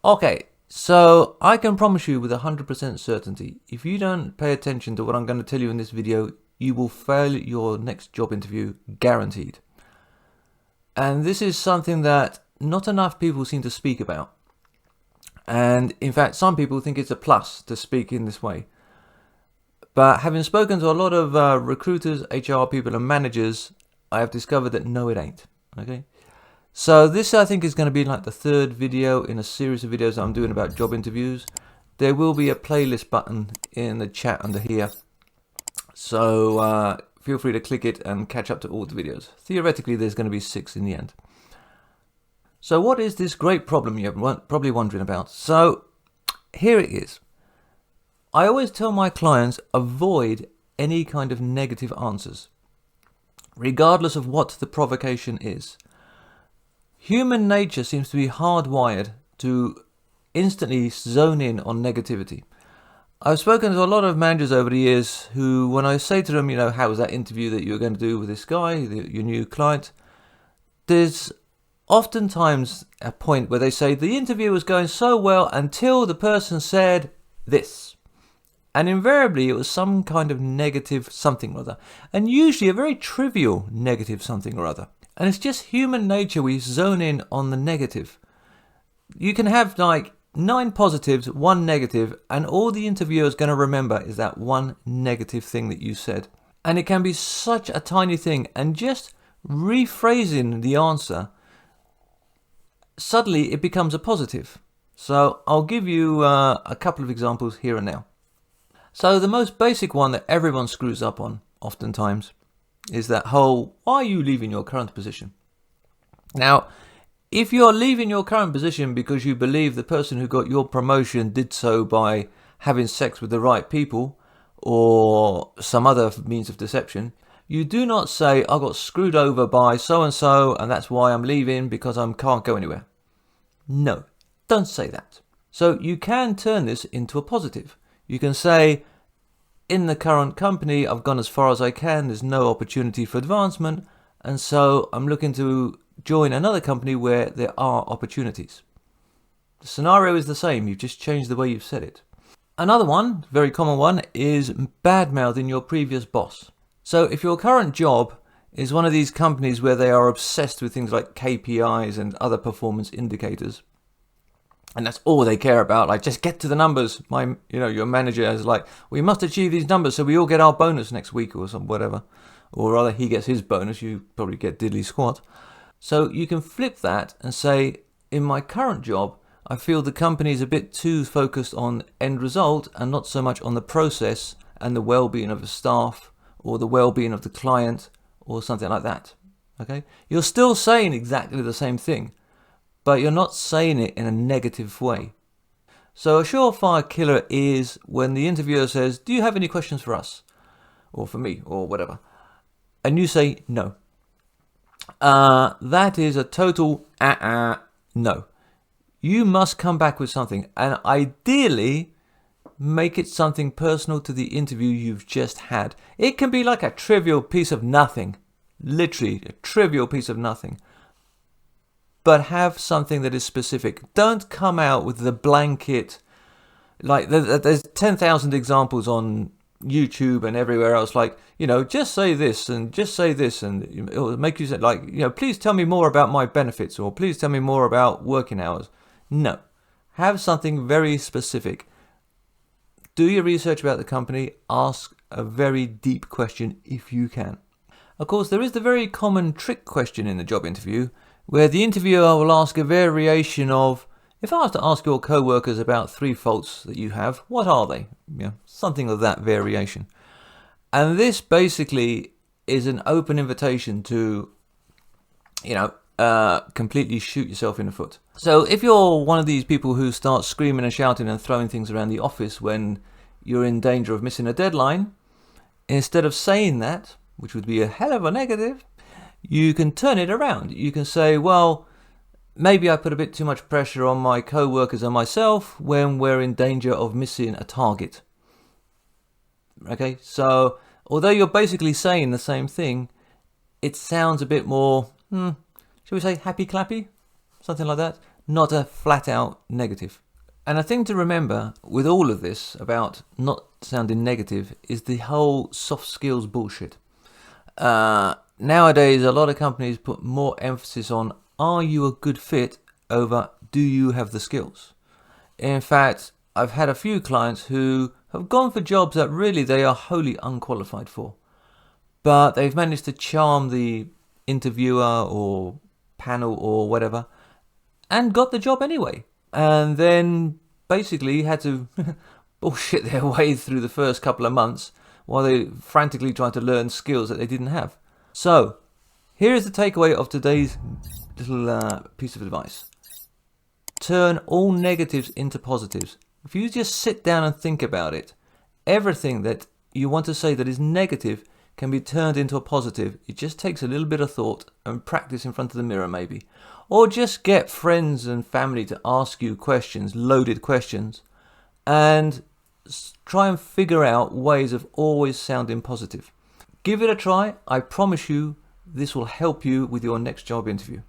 Okay, so I can promise you with 100% certainty, if you don't pay attention to what I'm going to tell you in this video, you will fail your next job interview, guaranteed. And this is something that not enough people seem to speak about. And in fact, some people think it's a plus to speak in this way. But having spoken to a lot of recruiters, HR people and managers, I have discovered that no, it ain't. Okay. So this, I think, is going to be like the third video in a series of videos that I'm doing about job interviews. There will be a playlist button in the chat under here. So feel free to click it and catch up to all the videos. Theoretically, there's going to be 6 in the end. So what is this great problem you're probably wondering about? So here it is. I always tell my clients, avoid any kind of negative answers, regardless of what the provocation is. Human nature seems to be hardwired to instantly zone in on negativity. I've spoken to a lot of managers over the years who, when I say to them, how was that interview that you were going to do with this guy, your new client, there's oftentimes a point where they say the interview was going so well until the person said this. And invariably it was some kind of negative something or other. And usually a very trivial negative something or other. And it's just human nature, we zone in on the negative. You can have like 9 positives, 1 negative, and all the interviewer is going to remember is that one negative thing that you said. And it can be such a tiny thing, and just rephrasing the answer, suddenly it becomes a positive. So I'll give you a couple of examples here and now. So the most basic one that everyone screws up on, oftentimes, is that whole, why are you leaving your current position? Now, if you're leaving your current position because you believe the person who got your promotion did so by having sex with the right people or some other means of deception, you do not say, I got screwed over by so-and-so and that's why I'm leaving because I can't go anywhere. No, don't say that. So you can turn this into a positive. You can say, in the current company, I've gone as far as I can, there's no opportunity for advancement, and so I'm looking to join another company where there are opportunities. The scenario is the same, you've just changed the way you've said it. Another one, very common one, is bad-mouthing your previous boss. So if your current job is one of these companies where they are obsessed with things like KPIs and other performance indicators, and that's all they care about, like just get to the numbers. Your manager is like, we must achieve these numbers so we all get our bonus next week or some whatever. Or rather, he gets his bonus, you probably get diddly squat. So you can flip that and say, in my current job, I feel the company is a bit too focused on end result and not so much on the process and the well-being of the staff or the well-being of the client or something like that. Okay, you're still saying exactly the same thing, but you're not saying it in a negative way. So a surefire killer is when the interviewer says, do you have any questions for us? Or for me, or whatever. And you say, no. That is a total no. You must come back with something, and ideally make it something personal to the interview you've just had. It can be like a trivial piece of nothing. Literally, a trivial piece of nothing. But have something that is specific. Don't come out with the blanket, like there's 10,000 examples on YouTube and everywhere else, like, just say this and just say this, and it'll make you say, like, please tell me more about my benefits, or please tell me more about working hours. No, have something very specific. Do your research about the company, ask a very deep question if you can. Of course, there is the very common trick question in the job interview, where the interviewer will ask a variation of, if I was to ask your co-workers about 3 faults that you have, what are they? Something of that variation. And this basically is an open invitation to, completely shoot yourself in the foot. So if you're one of these people who starts screaming and shouting and throwing things around the office when you're in danger of missing a deadline, instead of saying that, which would be a hell of a negative, you can turn it around. You can say, well, maybe I put a bit too much pressure on my co-workers and myself when we're in danger of missing a target. Okay, so although you're basically saying the same thing, it sounds a bit more, shall we say happy clappy? Something like that. not a flat out negative. And a thing to remember with all of this about not sounding negative is the whole soft skills bullshit. Nowadays, a lot of companies put more emphasis on, are you a good fit, over do you have the skills? In fact, I've had a few clients who have gone for jobs that really they are wholly unqualified for, but they've managed to charm the interviewer or panel or whatever and got the job anyway, and then basically had to bullshit their way through the first couple of months while they frantically tried to learn skills that they didn't have. So here is the takeaway of today's little piece of advice. Turn all negatives into positives. If you just sit down and think about it, everything that you want to say that is negative can be turned into a positive. It just takes a little bit of thought and practice in front of the mirror maybe. Or just get friends and family to ask you questions, loaded questions, and try and figure out ways of always sounding positive. Give it a try. I promise you this will help you with your next job interview.